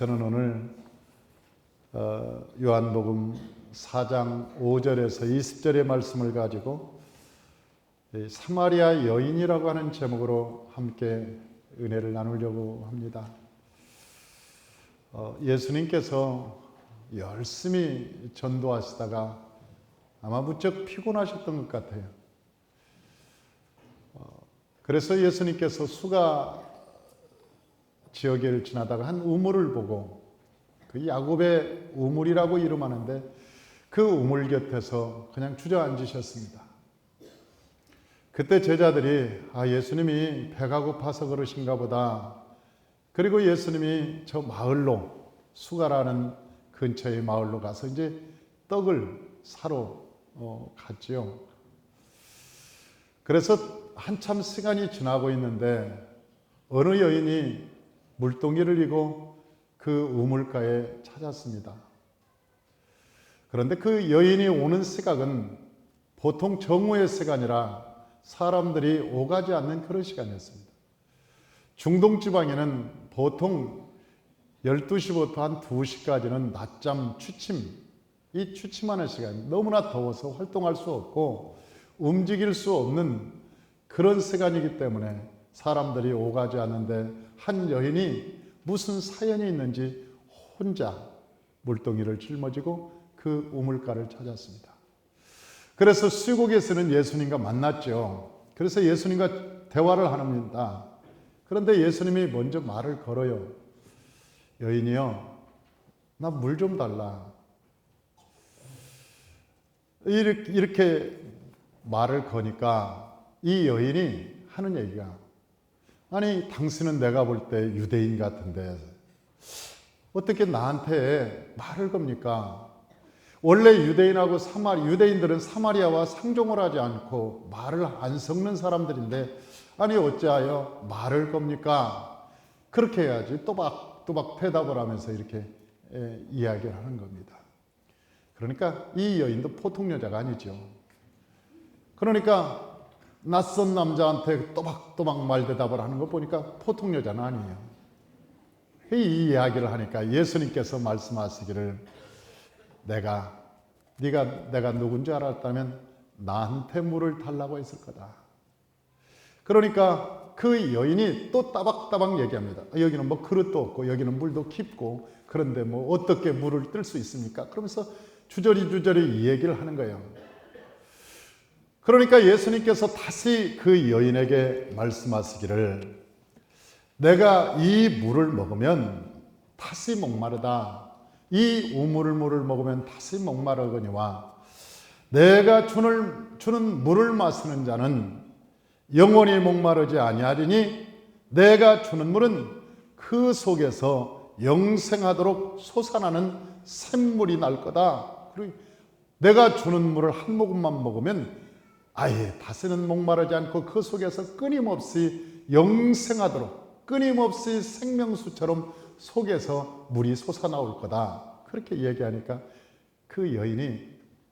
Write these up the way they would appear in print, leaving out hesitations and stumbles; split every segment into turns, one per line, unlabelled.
저는 오늘 요한복음 4장 5절에서 20절의 말씀을 가지고 사마리아 여인이라고 하는 제목으로 함께 은혜를 나누려고 합니다. 예수님께서 열심히 전도하시다가 아마 무척 피곤하셨던 것 같아요. 그래서 예수님께서 수가 지역을 지나다가 한 우물을 보고, 그 야곱의 우물이라고 이름하는데 그 우물 곁에서 그냥 주저앉으셨습니다. 그때 제자들이 예수님이 배가 고파서 그러신가 보다. 그리고 예수님이 저 마을로, 수가라는 근처의 마을로 가서 이제 떡을 사러 갔지요. 그래서 한참 시간이 지나고 있는데 어느 여인이 물동이를 이고 그 우물가에 찾았습니다. 그런데 그 여인이 오는 시각은 보통 정오의 시간이라 사람들이 오가지 않는 그런 시간이었습니다. 중동 지방에는 보통 12시부터 한 2시까지는 낮잠 취침, 이 취침하는 시간, 너무나 더워서 활동할 수 없고 움직일 수 없는 그런 시간이기 때문에 사람들이 오가지 않는데 한 여인이 무슨 사연이 있는지 혼자 물동이를 짊어지고 그 우물가를 찾았습니다. 그래서 쉬고 계시는 예수님과 만났죠. 그래서 예수님과 대화를 합니다. 그런데 예수님이 먼저 말을 걸어요. 여인이요, 나 물 좀 달라. 이렇게 말을 거니까 이 여인이 하는 얘기가, 아니 당신은 내가 볼 때 유대인 같은데 어떻게 나한테 말을 겁니까? 원래 유대인하고 유대인들은 사마리아와 상종을 하지 않고 말을 안 섞는 사람들인데 아니 어찌하여 말을 겁니까? 그렇게 해야지 또박또박 대답을 하면서 이렇게 이야기를 하는 겁니다. 그러니까 이 여인도 보통 여자가 아니죠. 그러니까 낯선 남자한테 또박또박 말대답을 하는 거 보니까 보통 여자는 아니에요. 이 이야기를 하니까 예수님께서 말씀하시기를, 네가 누군지 알았다면 나한테 물을 달라고 했을 거다. 그러니까 그 여인이 또 따박따박 얘기합니다. 여기는 뭐 그릇도 없고 여기는 물도 깊고 그런데 뭐 어떻게 물을 뜰 수 있습니까? 그러면서 주저리 이 얘기를 하는 거예요. 그러니까 예수님께서 다시 그 여인에게 말씀하시기를, 내가 이 물을 먹으면 다시 목마르다. 이 우물물을 먹으면 다시 목마르거니와 내가 주는 물을 마시는 자는 영원히 목마르지 아니하리니 내가 주는 물은 그 속에서 영생하도록 솟아나는 샘물이 날 거다. 그리고 내가 주는 물을 한 모금만 먹으면 아예 다시는 목마르지 않고 그 속에서 끊임없이 영생하도록, 끊임없이 생명수처럼 속에서 물이 솟아나올 거다. 그렇게 얘기하니까 그 여인이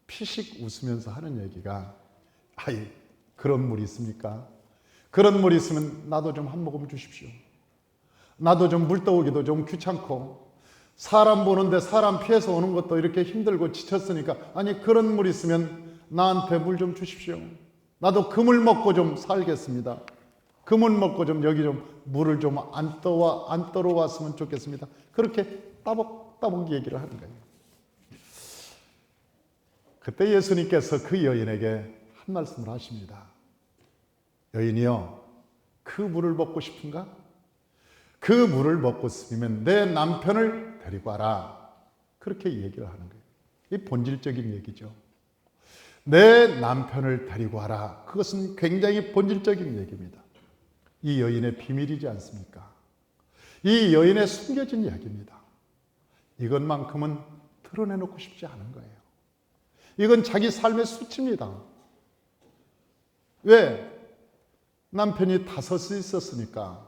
피식 웃으면서 하는 얘기가, 그런 물이 있습니까? 그런 물이 있으면 나도 좀 한 모금 주십시오. 나도 좀 물 떠오기도 좀 귀찮고 사람 보는데 사람 피해서 오는 것도 이렇게 힘들고 지쳤으니까 그런 물 있으면 나한테 물 좀 주십시오. 나도 그 물 먹고 좀 살겠습니다. 그 물 먹고 좀 여기 좀 물을 좀 안 떨어왔으면 좋겠습니다. 그렇게 따박따박 얘기를 하는 거예요. 그때 예수님께서 그 여인에게 한 말씀을 하십니다. 여인이여, 그 물을 먹고 싶은가? 그 물을 먹고 싶으면 내 남편을 데리고 와라. 그렇게 얘기를 하는 거예요. 이 본질적인 얘기죠. 내 남편을 데리고 와라. 그것은 굉장히 본질적인 얘기입니다. 이 여인의 비밀이지 않습니까? 이 여인의 숨겨진 이야기입니다. 이것만큼은 드러내놓고 싶지 않은 거예요. 이건 자기 삶의 수치입니다. 왜? 남편이 5이 있었으니까.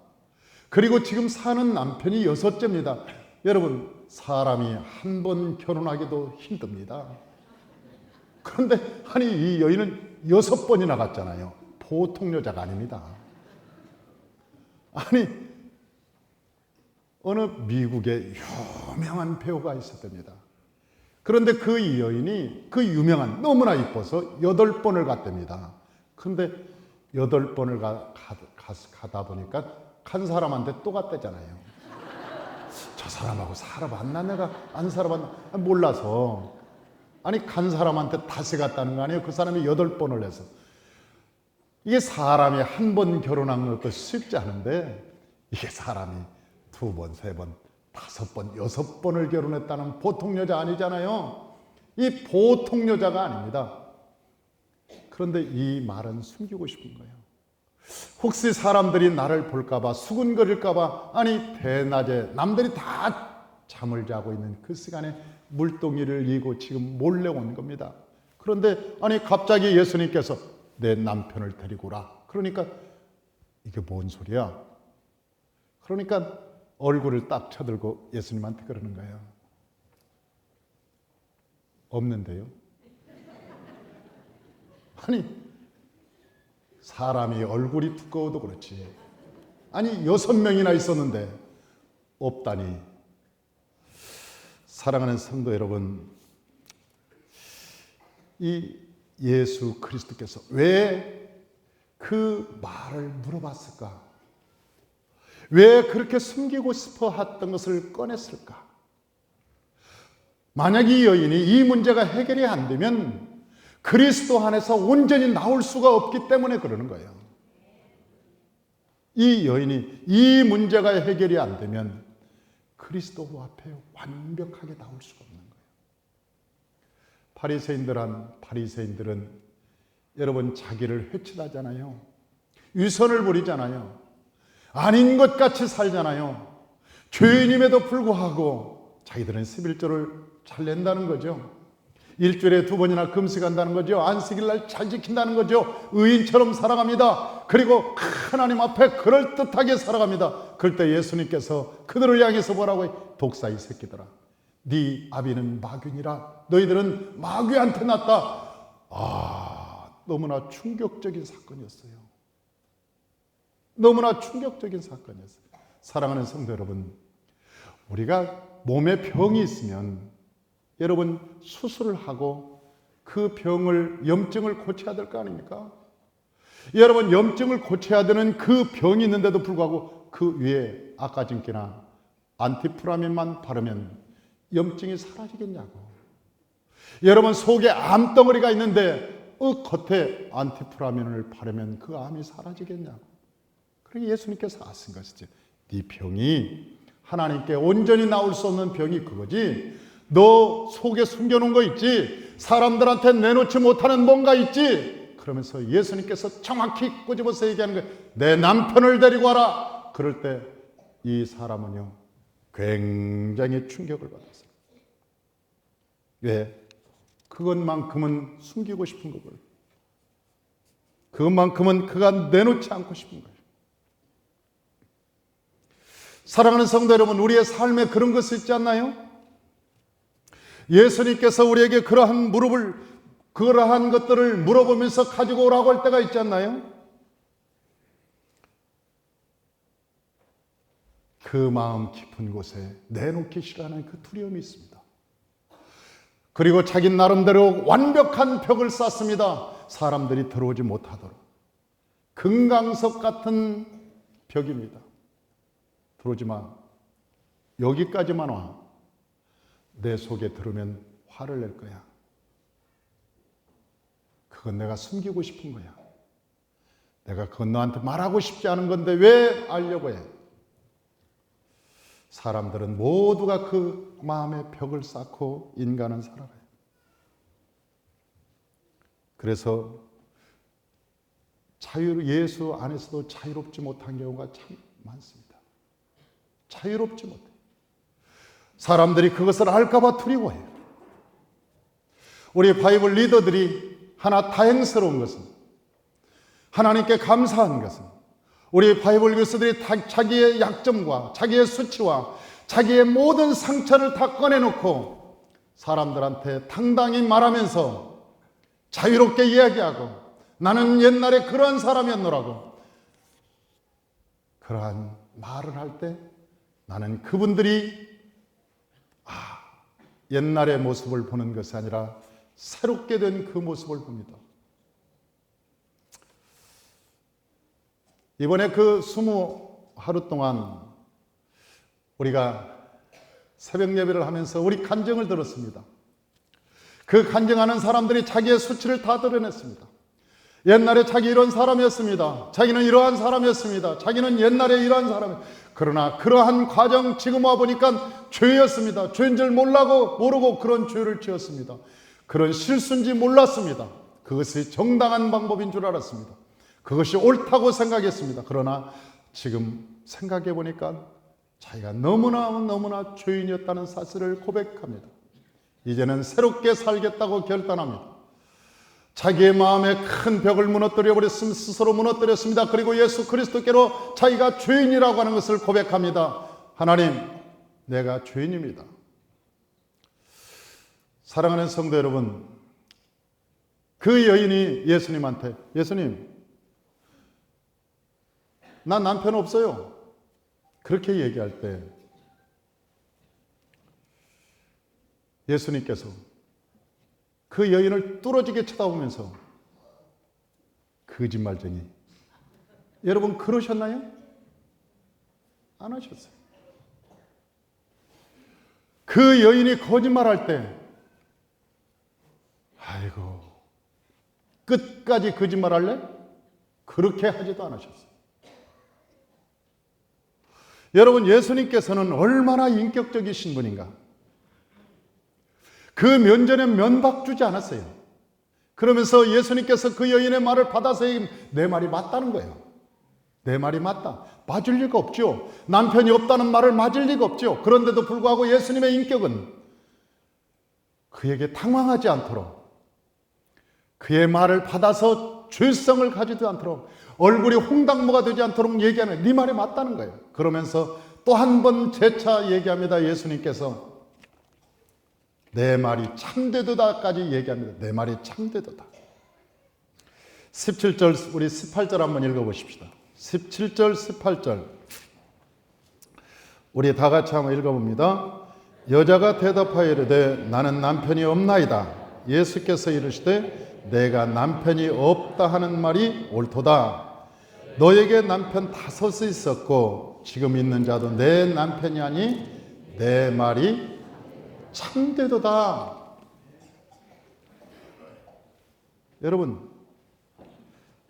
그리고 지금 사는 남편이 6째입니다. 여러분, 사람이 한 번 결혼하기도 힘듭니다. 그런데 이 여인은 6번이나 갔잖아요. 보통 여자가 아닙니다. 어느 미국의 유명한 배우가 있었답니다. 그런데 그 여인이 그 유명한 너무나 이뻐서 8번을 갔답니다. 그런데 8번을 가다 보니까 간 사람한테 또 갔다잖아요. 저 사람하고 살아봤나 내가 안 살아봤나 몰라서. 아니 간 사람한테 다시 갔다는 거 아니에요? 그 사람이 8번을 해서. 이게 사람이 한 번 결혼한 것도 쉽지 않은데 이게 사람이 2번, 3번, 5번, 6번을 결혼했다는 보통 여자 아니잖아요. 이 보통 여자가 아닙니다. 그런데 이 말은 숨기고 싶은 거예요. 혹시 사람들이 나를 볼까봐, 수군거릴까봐, 아니 대낮에 남들이 다 잠을 자고 있는 그 시간에 물동이를 이고 지금 몰래 온 겁니다. 그런데 아니 갑자기 예수님께서 내 남편을 데리고 오라. 그러니까 이게 뭔 소리야? 그러니까 얼굴을 딱 쳐들고 예수님한테 그러는 거예요. 없는데요? 아니 사람이 얼굴이 두꺼워도 그렇지. 아니 6명이나 있었는데 없다니. 사랑하는 성도 여러분, 이 예수 그리스도께서 왜 그 말을 물어봤을까? 왜 그렇게 숨기고 싶어 했던 것을 꺼냈을까? 만약 이 여인이 이 문제가 해결이 안 되면 그리스도 안에서 온전히 나올 수가 없기 때문에 그러는 거예요. 이 여인이 이 문제가 해결이 안 되면 그리스도 앞에 완벽하게 나올 수가 없는 거예요. 바리새인들은 여러분 자기를 회칠하잖아요. 위선을 부리잖아요. 아닌 것 같이 살잖아요. 죄인임에도 불구하고 자기들은 11조를 잘 낸다는 거죠. 일주일에 2번이나 금식한다는 거죠. 안식일날 잘 지킨다는 거죠. 의인처럼 살아갑니다. 그리고 하나님 앞에 그럴듯하게 살아갑니다. 그럴 때 예수님께서 그들을 향해서 뭐라고 해요? 독사 이 새끼들아, 네 아비는 마귀니라. 너희들은 마귀한테 났다. 너무나 충격적인 사건이었어요. 너무나 충격적인 사건이었어요. 사랑하는 성도 여러분, 우리가 몸에 병이 있으면 여러분 수술을 하고 그 병을, 염증을 고쳐야 될 거 아닙니까? 여러분 염증을 고쳐야 되는 그 병이 있는데도 불구하고 그 위에 아까진기나 안티프라민만 바르면 염증이 사라지겠냐고. 여러분 속에 암덩어리가 있는데 겉에 안티프라민을 바르면 그 암이 사라지겠냐고. 그러니 예수님께서 하신 것이죠. 네 병이 하나님께 온전히 나올 수 없는 병이 그거지. 너 속에 숨겨놓은 거 있지. 사람들한테 내놓지 못하는 뭔가 있지. 그러면서 예수님께서 정확히 꼬집어서 얘기하는 거예요. 내 남편을 데리고 와라. 그럴 때 이 사람은요 굉장히 충격을 받았어요. 왜? 그것만큼은 숨기고 싶은 거고요. 그것만큼은 그가 내놓지 않고 싶은 거예요. 사랑하는 성도 여러분, 우리의 삶에 그런 것이 있지 않나요? 예수님께서 우리에게 그러한 것들을 물어보면서 가지고 오라고 할 때가 있지 않나요? 그 마음 깊은 곳에 내놓기 싫어하는 그 두려움이 있습니다. 그리고 자기 나름대로 완벽한 벽을 쌓습니다. 사람들이 들어오지 못하도록. 금강석 같은 벽입니다. 들어오지 마. 여기까지만 와. 내 속에 들으면 화를 낼 거야. 그건 내가 숨기고 싶은 거야. 내가 그건 너한테 말하고 싶지 않은 건데 왜 알려고 해? 사람들은 모두가 그 마음의 벽을 쌓고 인간은 살아가요. 그래서 예수 안에서도 자유롭지 못한 경우가 참 많습니다. 자유롭지 못해. 사람들이 그것을 알까봐 두려워해요. 우리 바이블 리더들이 하나 다행스러운 것은, 하나님께 감사한 것은, 우리 바이블 교수들이 자기의 약점과 자기의 수치와 자기의 모든 상처를 다 꺼내놓고 사람들한테 당당히 말하면서 자유롭게 이야기하고 나는 옛날에 그러한 사람이었노라고 그러한 말을 할 때 나는 그분들이 옛날의 모습을 보는 것이 아니라 새롭게 된 그 모습을 봅니다. 이번에 그 20하루 동안 우리가 새벽 예배를 하면서 우리 간증을 들었습니다. 그 간증하는 사람들이 자기의 수치를 다 드러냈습니다. 옛날에 자기 이런 사람이었습니다. 자기는 이러한 사람이었습니다. 자기는 옛날에 이러한 사람이었습니다. 그러나 그러한 과정 지금 와보니까 죄였습니다. 죄인 줄 모르고 그런 죄를 지었습니다. 그런 실수인지 몰랐습니다. 그것이 정당한 방법인 줄 알았습니다. 그것이 옳다고 생각했습니다. 그러나 지금 생각해 보니까 자기가 너무나 죄인이었다는 사실을 고백합니다. 이제는 새롭게 살겠다고 결단합니다. 자기의 마음에 큰 벽을 무너뜨려 버렸습니다. 스스로 무너뜨렸습니다. 그리고 예수 그리스도께로 자기가 죄인이라고 하는 것을 고백합니다. 하나님, 내가 죄인입니다. 사랑하는 성도 여러분, 그 여인이 예수님한테, 예수님, 나 남편 없어요. 그렇게 얘기할 때 예수님께서 그 여인을 뚫어지게 쳐다보면서 거짓말쟁이. 여러분 그러셨나요? 안 하셨어요. 그 여인이 거짓말할 때 아이고 끝까지 거짓말할래? 그렇게 하지도 않으셨어요. 여러분 예수님께서는 얼마나 인격적이신 분인가. 그 면전에 면박 주지 않았어요. 그러면서 예수님께서 그 여인의 말을 받아서 내 말이 맞다는 거예요. 내 말이 맞다. 맞을 리가 없죠. 남편이 없다는 말을 맞을 리가 없죠. 그런데도 불구하고 예수님의 인격은 그에게 당황하지 않도록, 그의 말을 받아서 죄성을 가지지 않도록, 얼굴이 홍당무가 되지 않도록 얘기하는, 네 말이 맞다는 거예요. 그러면서 또 한 번 재차 얘기합니다. 예수님께서 내 말이 참되도다까지 얘기합니다. 내 말이 참되도다. 17절, 우리 18절 한번 읽어보십시다. 17절, 18절. 우리 다 같이 한번 읽어봅니다. 여자가 대답하여 이르되 나는 남편이 없나이다. 예수께서 이르시되 내가 남편이 없다 하는 말이 옳도다. 너에게 남편 5이 있었고 지금 있는 자도 내 남편이 아니 내 말이 참되도다. 여러분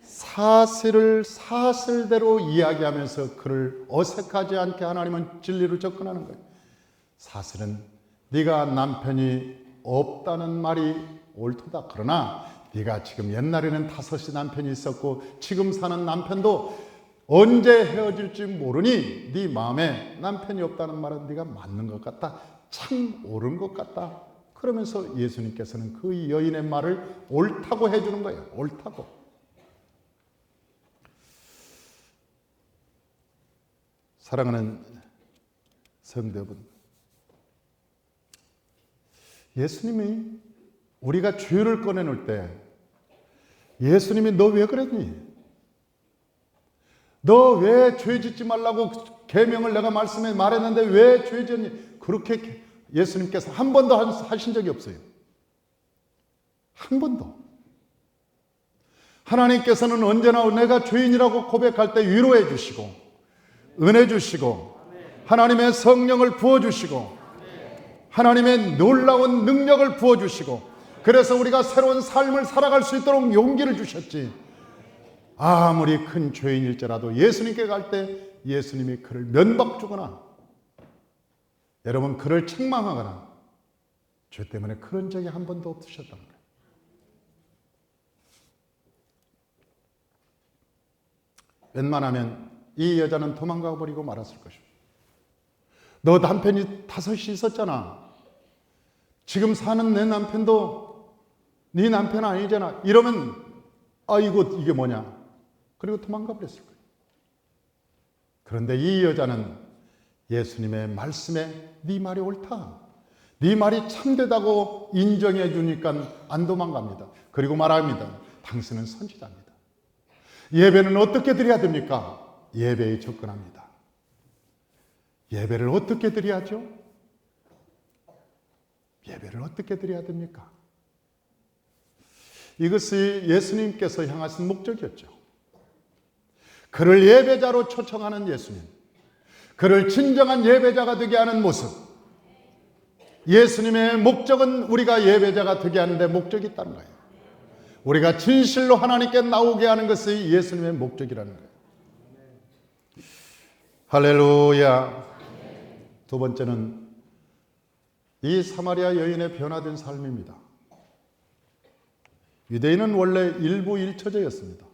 사실을 사실대로 이야기하면서 그를 어색하지 않게 하나님은 진리를 접근하는 거예요. 사실은 네가 남편이 없다는 말이 옳도다. 그러나 네가 지금 옛날에는 5이 남편이 있었고 지금 사는 남편도 언제 헤어질지 모르니 네 마음에 남편이 없다는 말은 네가 맞는 것 같다. 참 옳은 것 같다. 그러면서 예수님께서는 그 여인의 말을 옳다고 해주는 거예요. 옳다고. 사랑하는 성도 여러분, 예수님이 우리가 죄를 꺼내놓을 때 예수님이 너 왜 그랬니? 너 왜 죄 짓지 말라고 계명을 내가 말씀에 말했는데 왜 죄 짓니? 그렇게 예수님께서 한 번도 하신 적이 없어요. 한 번도. 하나님께서는 언제나 내가 죄인이라고 고백할 때 위로해 주시고 은혜 주시고 하나님의 성령을 부어주시고 하나님의 놀라운 능력을 부어주시고 그래서 우리가 새로운 삶을 살아갈 수 있도록 용기를 주셨지. 아무리 큰 죄인일지라도 예수님께 갈 때 예수님이 그를 면박 주거나 여러분 그를 책망하거나 죄 때문에 그런 적이 한 번도 없으셨다는 거예요. 웬만하면 이 여자는 도망가 버리고 말았을 것입니다. 너 남편이 5이 있었잖아. 지금 사는 내 남편도 네 남편 아니잖아. 이러면 아이고 이게 뭐냐. 그리고 도망가 버렸을 거예요. 그런데 이 여자는 예수님의 말씀에 네 말이 옳다. 네 말이 참되다고 인정해 주니까 안 도망갑니다. 그리고 말합니다. 당신은 선지자입니다. 예배는 어떻게 드려야 됩니까? 예배에 접근합니다. 예배를 어떻게 드려야죠? 예배를 어떻게 드려야 됩니까? 이것이 예수님께서 향하신 목적이었죠. 그를 예배자로 초청하는 예수님, 그를 진정한 예배자가 되게 하는 모습. 예수님의 목적은 우리가 예배자가 되게 하는데 목적이 있다는 거예요. 우리가 진실로 하나님께 나오게 하는 것이 예수님의 목적이라는 거예요. 할렐루야. 두 번째는 이 사마리아 여인의 변화된 삶입니다. 유대인은 원래 일부 일처제였습니다.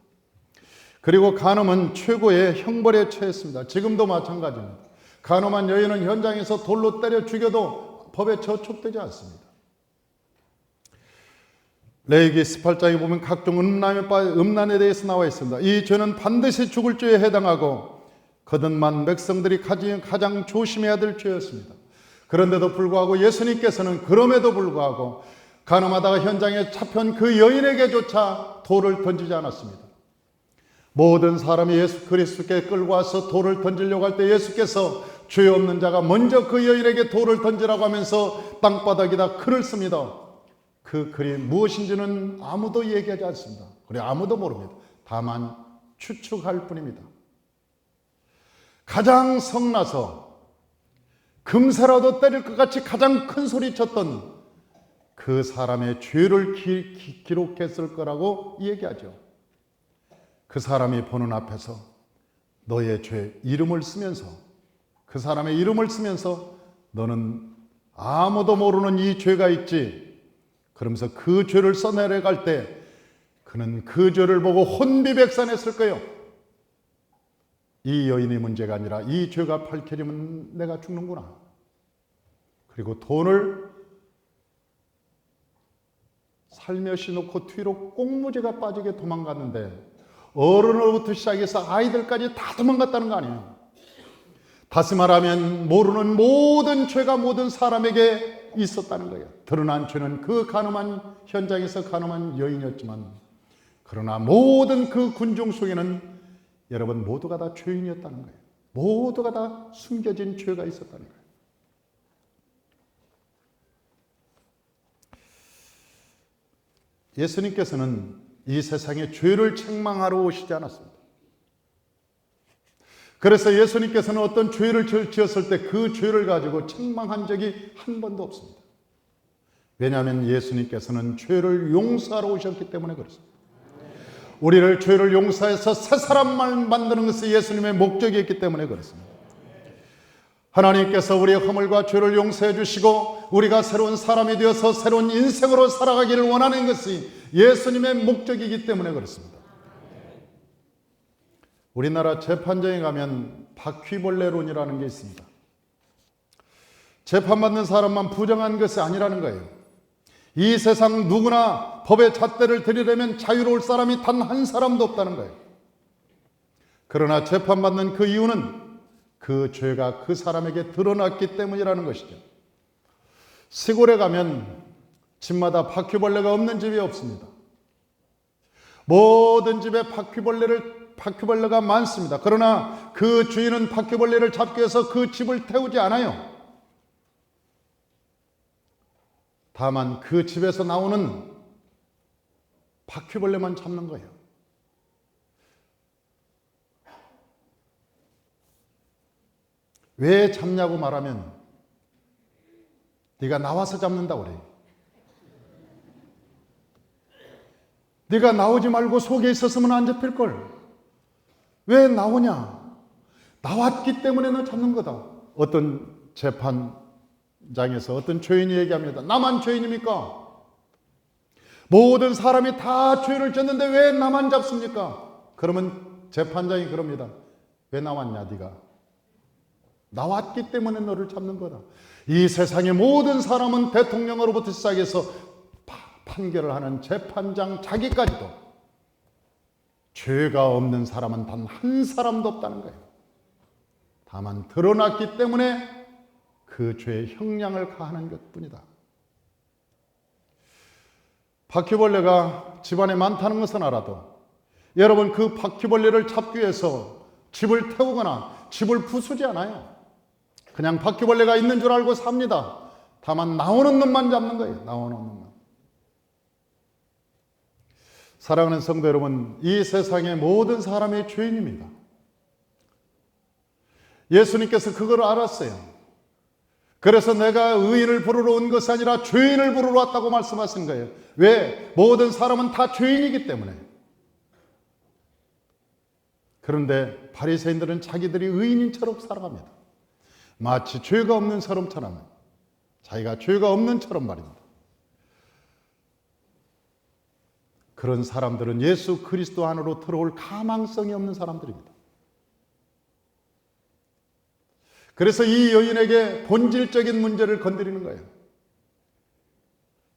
그리고 간음은 최고의 형벌에 처했습니다. 지금도 마찬가지입니다. 간음한 여인은 현장에서 돌로 때려 죽여도 법에 저촉되지 않습니다. 레위기 18장에 보면 각종 음란에 대해서 나와 있습니다. 이 죄는 반드시 죽을 죄에 해당하고 거듭난 백성들이 가장 조심해야 될 죄였습니다. 그런데도 불구하고 예수님께서는 그럼에도 불구하고 간음하다가 현장에 잡힌 그 여인에게조차 돌을 던지지 않았습니다. 모든 사람이 예수 그리스도께 끌고 와서 돌을 던지려고 할 때 예수께서 죄 없는 자가 먼저 그 여인에게 돌을 던지라고 하면서 땅바닥에다 글을 씁니다. 그 글이 무엇인지는 아무도 얘기하지 않습니다. 그래 아무도 모릅니다. 다만 추측할 뿐입니다. 가장 성나서 금세라도 때릴 것 같이 가장 큰 소리 쳤던 그 사람의 죄를 기록했을 거라고 얘기하죠. 그 사람이 보는 앞에서 너의 죄 이름을 쓰면서 그 사람의 이름을 쓰면서 너는 아무도 모르는 이 죄가 있지. 그러면서 그 죄를 써내려갈 때 그는 그 죄를 보고 혼비백산했을 거예요. 이 여인의 문제가 아니라 이 죄가 밝혀지면 내가 죽는구나. 그리고 돈을 살며시 놓고 뒤로 꽁무지가 빠지게 도망갔는데 어른으로부터 시작해서 아이들까지 다 도망갔다는 거 아니에요. 다시 말하면 모르는 모든 죄가 모든 사람에게 있었다는 거예요. 드러난 죄는 그 간음한 현장에서 간음한 여인이었지만 그러나 모든 그 군중 속에는 여러분 모두가 다 죄인이었다는 거예요. 모두가 다 숨겨진 죄가 있었다는 거예요. 예수님께서는 이 세상에 죄를 책망하러 오시지 않았습니다. 그래서 예수님께서는 어떤 죄를 지었을 때 그 죄를 가지고 책망한 적이 한 번도 없습니다. 왜냐하면 예수님께서는 죄를 용서하러 오셨기 때문에 그렇습니다. 우리를 죄를 용서해서 새 사람만 만드는 것이 예수님의 목적이었기 때문에 그렇습니다. 하나님께서 우리의 허물과 죄를 용서해 주시고 우리가 새로운 사람이 되어서 새로운 인생으로 살아가기를 원하는 것이 예수님의 목적이기 때문에 그렇습니다. 우리나라 재판정에 가면 바퀴벌레론이라는 게 있습니다. 재판받는 사람만 부정한 것이 아니라는 거예요. 이 세상 누구나 법의 잣대를 들이려면 자유로울 사람이 단 한 사람도 없다는 거예요. 그러나 재판받는 그 이유는 그 죄가 그 사람에게 드러났기 때문이라는 것이죠. 시골에 가면 집마다 바퀴벌레가 없는 집이 없습니다. 모든 집에 바퀴벌레가 많습니다. 그러나 그 주인은 바퀴벌레를 잡기 위해서 그 집을 태우지 않아요. 다만 그 집에서 나오는 바퀴벌레만 잡는 거예요. 왜 잡냐고 말하면 네가 나와서 잡는다고 그래요. 네가 나오지 말고 속에 있었으면 안 잡힐걸. 왜 나오냐? 나왔기 때문에 너 잡는 거다. 어떤 재판장에서 어떤 죄인이 얘기합니다. 나만 죄인입니까? 모든 사람이 다 죄를 졌는데 왜 나만 잡습니까? 그러면 재판장이 그럽니다. 왜 나왔냐 네가? 나왔기 때문에 너를 잡는 거다. 이 세상의 모든 사람은 대통령으로부터 시작해서 판결을 하는 재판장 자기까지도 죄가 없는 사람은 단 한 사람도 없다는 거예요. 다만 드러났기 때문에 그 죄의 형량을 가하는 것뿐이다. 바퀴벌레가 집안에 많다는 것은 알아도 여러분 그 바퀴벌레를 잡기 위해서 집을 태우거나 집을 부수지 않아요. 그냥 바퀴벌레가 있는 줄 알고 삽니다. 다만 나오는 놈만 잡는 거예요. 나오는 놈만. 사랑하는 성도 여러분, 이 세상의 모든 사람의 죄인입니다. 예수님께서 그걸 알았어요. 그래서 내가 의인을 부르러 온 것이 아니라 죄인을 부르러 왔다고 말씀하신 거예요. 왜? 모든 사람은 다 죄인이기 때문에. 그런데 바리새인들은 자기들이 의인인처럼 살아갑니다. 마치 죄가 없는 사람처럼, 자기가 죄가 없는 처럼 말입니다. 그런 사람들은 예수 그리스도 안으로 들어올 가망성이 없는 사람들입니다. 그래서 이 여인에게 본질적인 문제를 건드리는 거예요.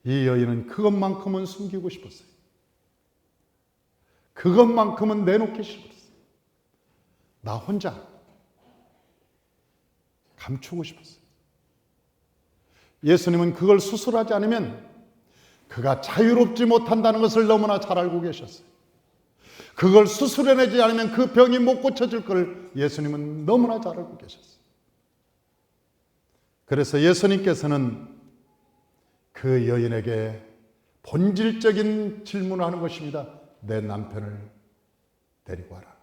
이 여인은 그것만큼은 숨기고 싶었어요. 그것만큼은 내놓기 싫었어요. 나 혼자 감추고 싶었어요. 예수님은 그걸 수술하지 않으면 그가 자유롭지 못한다는 것을 너무나 잘 알고 계셨어요. 그걸 수술해내지 않으면 그 병이 못 고쳐질 걸 예수님은 너무나 잘 알고 계셨어요. 그래서 예수님께서는 그 여인에게 본질적인 질문을 하는 것입니다. 내 남편을 데리고 와라.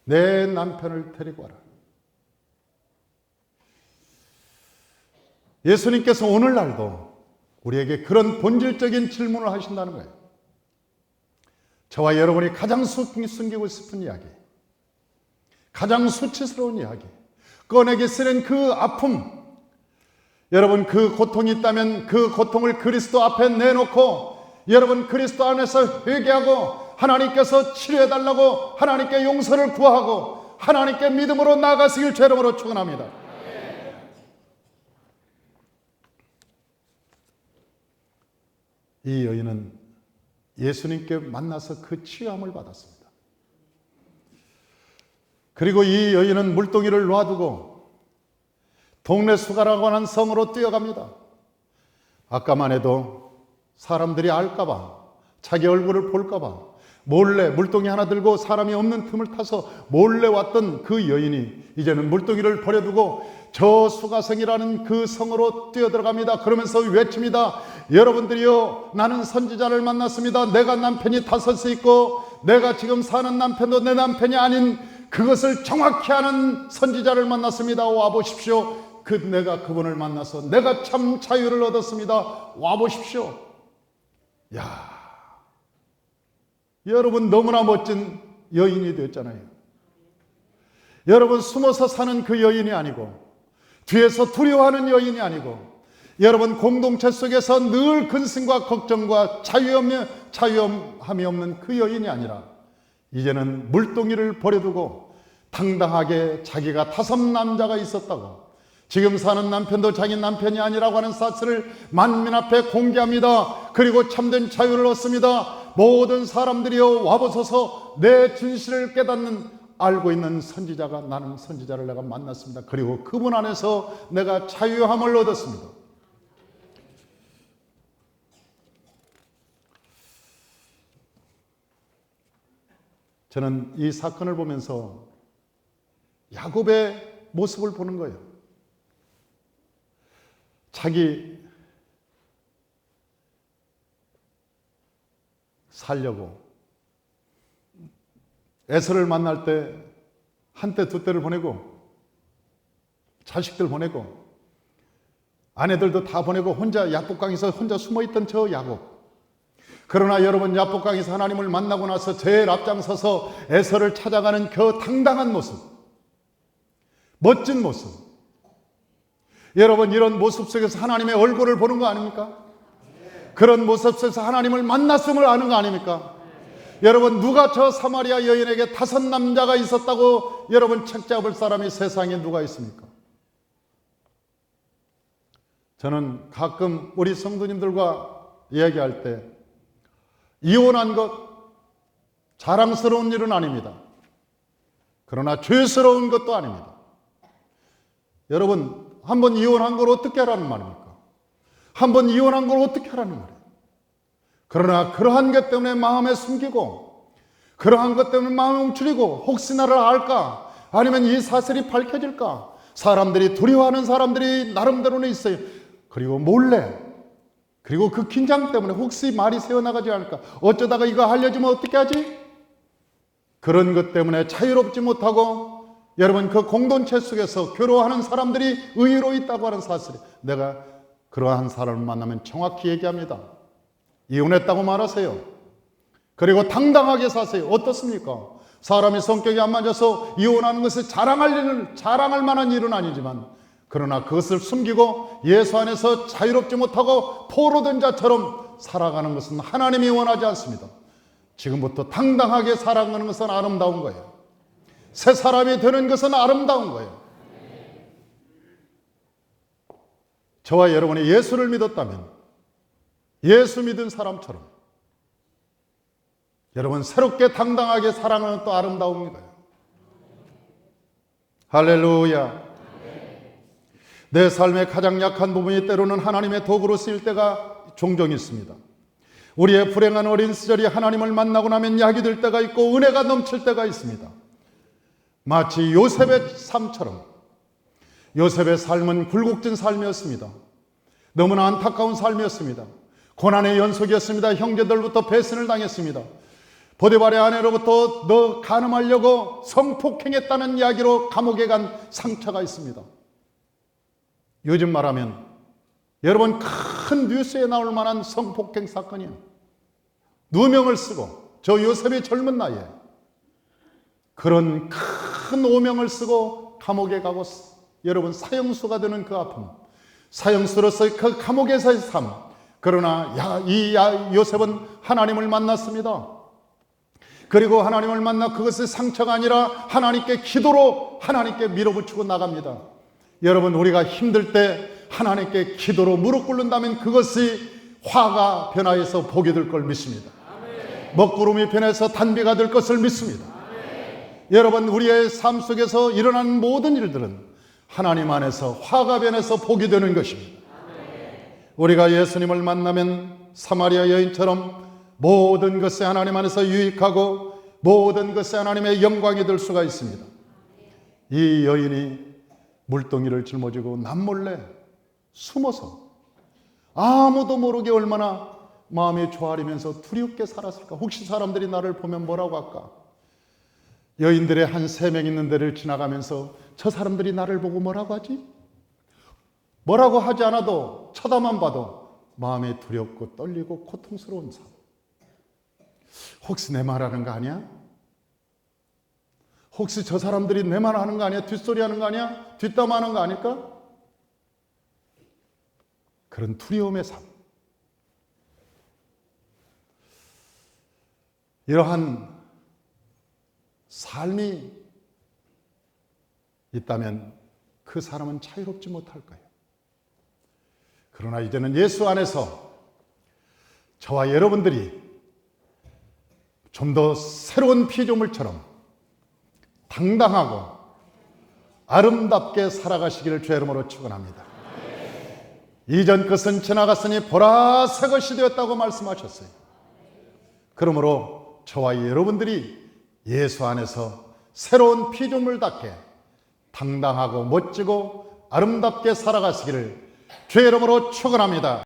내 남편을 데리고 와라. 예수님께서 오늘날도 우리에게 그런 본질적인 질문을 하신다는 거예요. 저와 여러분이 가장 숨기고 싶은 이야기, 가장 수치스러운 이야기, 꺼내기 싫은 그 아픔, 여러분 그 고통이 있다면 그 고통을 그리스도 앞에 내놓고 여러분 그리스도 안에서 회개하고 하나님께서 치료해달라고 하나님께 용서를 구하고 하나님께 믿음으로 나아가시길 주 이름으로 축원합니다. 이 여인은 예수님께 만나서 그 치유함을 받았습니다. 그리고 이 여인은 물동이를 놔두고 동네 수가라고 하는 성으로 뛰어갑니다. 아까만 해도 사람들이 알까봐, 자기 얼굴을 볼까봐 몰래 물동이 하나 들고 사람이 없는 틈을 타서 몰래 왔던 그 여인이 이제는 물동이를 버려두고 저 수가성이라는 그 성으로 뛰어들어갑니다. 그러면서 외칩니다. 여러분들이요, 나는 선지자를 만났습니다. 내가 남편이 5이 있고 내가 지금 사는 남편도 내 남편이 아닌 그것을 정확히 아는 선지자를 만났습니다. 와보십시오. 내가 그분을 만나서 내가 참 자유를 얻었습니다. 와보십시오. 야, 여러분 너무나 멋진 여인이 되었잖아요. 여러분 숨어서 사는 그 여인이 아니고 뒤에서 두려워하는 여인이 아니고 여러분 공동체 속에서 늘 근심과 걱정과 자유함이 없는 그 여인이 아니라 이제는 물동이를 버려두고 당당하게 자기가 5 남자가 있었다고 지금 사는 남편도 자기 남편이 아니라고 하는 사실을 만민 앞에 공개합니다. 그리고 참된 자유를 얻습니다. 모든 사람들이여 와보소서. 내 진실을 깨닫는 알고 있는 선지자가, 나는 선지자를 내가 만났습니다. 그리고 그분 안에서 내가 자유함을 얻었습니다. 저는 이 사건을 보면서 야곱의 모습을 보는 거예요. 자기 살려고 에서를 만날 때 한때 두 때를 보내고 자식들 보내고 아내들도 다 보내고 혼자 야복강에서 혼자 숨어있던 저 야곱. 그러나 여러분 야복강에서 하나님을 만나고 나서 제일 앞장서서 에서를 찾아가는 그 당당한 모습, 멋진 모습. 여러분 이런 모습 속에서 하나님의 얼굴을 보는 거 아닙니까? 그런 모습 속에서 하나님을 만났음을 아는 거 아닙니까? 여러분 누가 저 사마리아 여인에게 5 남자가 있었다고 여러분 책 잡을 사람이 세상에 누가 있습니까? 저는 가끔 우리 성도님들과 이야기할 때 이혼한 것 자랑스러운 일은 아닙니다. 그러나 죄스러운 것도 아닙니다. 여러분 한번 이혼한 걸 어떻게 하라는 말입니까? 한번 이혼한 걸 어떻게 하라는 말이에요? 그러나 그러한 것 때문에 마음에 숨기고 그러한 것 때문에 마음에 움츠리고 혹시 나를 알까? 아니면 이 사실이 밝혀질까? 사람들이 두려워하는 사람들이 나름대로는 있어요. 그리고 몰래, 그리고 그 긴장 때문에 혹시 말이 새어나가지 않을까? 어쩌다가 이거 알려주면 어떻게 하지? 그런 것 때문에 자유롭지 못하고 여러분 그 공동체 속에서 괴로워하는 사람들이 의외로 있다고 하는 사실이, 내가 그러한 사람을 만나면 정확히 얘기합니다. 이혼했다고 말하세요. 그리고 당당하게 사세요. 어떻습니까? 사람이 성격이 안 맞아서 이혼하는 것을 자랑할 만한 일은 아니지만, 그러나 그것을 숨기고 예수 안에서 자유롭지 못하고 포로된 자처럼 살아가는 것은 하나님이 원하지 않습니다. 지금부터 당당하게 살아가는 것은 아름다운 거예요. 새 사람이 되는 것은 아름다운 거예요. 저와 여러분이 예수를 믿었다면 예수 믿은 사람처럼 여러분 새롭게 당당하게 살아가는 또 아름다운 거예요. 할렐루야. 내 삶의 가장 약한 부분이 때로는 하나님의 도구로 쓰일 때가 종종 있습니다. 우리의 불행한 어린 시절이 하나님을 만나고 나면 약이 될 때가 있고 은혜가 넘칠 때가 있습니다. 마치 요셉의 삶처럼, 요셉의 삶은 굴곡진 삶이었습니다. 너무나 안타까운 삶이었습니다. 고난의 연속이었습니다. 형제들부터 배신을 당했습니다. 보디발의 아내로부터 너 간음하려고 성폭행했다는 이야기로 감옥에 간 상처가 있습니다. 요즘 말하면 여러분 큰 뉴스에 나올 만한 성폭행 사건이에요. 누명을 쓰고, 저 요셉의 젊은 나이에 그런 큰 오명을 쓰고 감옥에 가고 여러분 사형수가 되는 그 아픔, 사형수로서의 그 감옥에서의 삶. 그러나 요셉은 하나님을 만났습니다. 그리고 하나님을 만나 그것의 상처가 아니라 하나님께 기도로 하나님께 밀어붙이고 나갑니다. 여러분 우리가 힘들 때 하나님께 기도로 무릎 꿇는다면 그것이 화가 변화해서 복이 될 걸 믿습니다. 아멘. 먹구름이 변해서 단비가 될 것을 믿습니다. 아멘. 여러분 우리의 삶 속에서 일어나는 모든 일들은 하나님 안에서 화가 변해서 복이 되는 것입니다. 아멘. 우리가 예수님을 만나면 사마리아 여인처럼 모든 것이 하나님 안에서 유익하고 모든 것이 하나님의 영광이 될 수가 있습니다. 이 여인이 물동이를 짊어지고 남몰래 숨어서 아무도 모르게 얼마나 마음이 조아리면서 두렵게 살았을까? 혹시 사람들이 나를 보면 뭐라고 할까? 여인들의 한 3명 있는 데를 지나가면서 저 사람들이 나를 보고 뭐라고 하지? 뭐라고 하지 않아도 쳐다만 봐도 마음이 두렵고 떨리고 고통스러운 삶. 혹시 내 말하는 거 아니야? 혹시 저 사람들이 내 말 하는 거 아니야? 뒷소리 하는 거 아니야? 뒷담 하는 거 아닐까? 그런 두려움의 삶. 이러한 삶이 있다면 그 사람은 자유롭지 못할 거예요. 그러나 이제는 예수 안에서 저와 여러분들이 좀 더 새로운 피조물처럼 당당하고 아름답게 살아가시기를 주의 이름으로 축원합니다. 이전 것은 지나갔으니 보라 새 것이 되었다고 말씀하셨어요. 그러므로 저와 여러분들이 예수 안에서 새로운 피조물답게 당당하고 멋지고 아름답게 살아가시기를 주의 이름으로 축원합니다.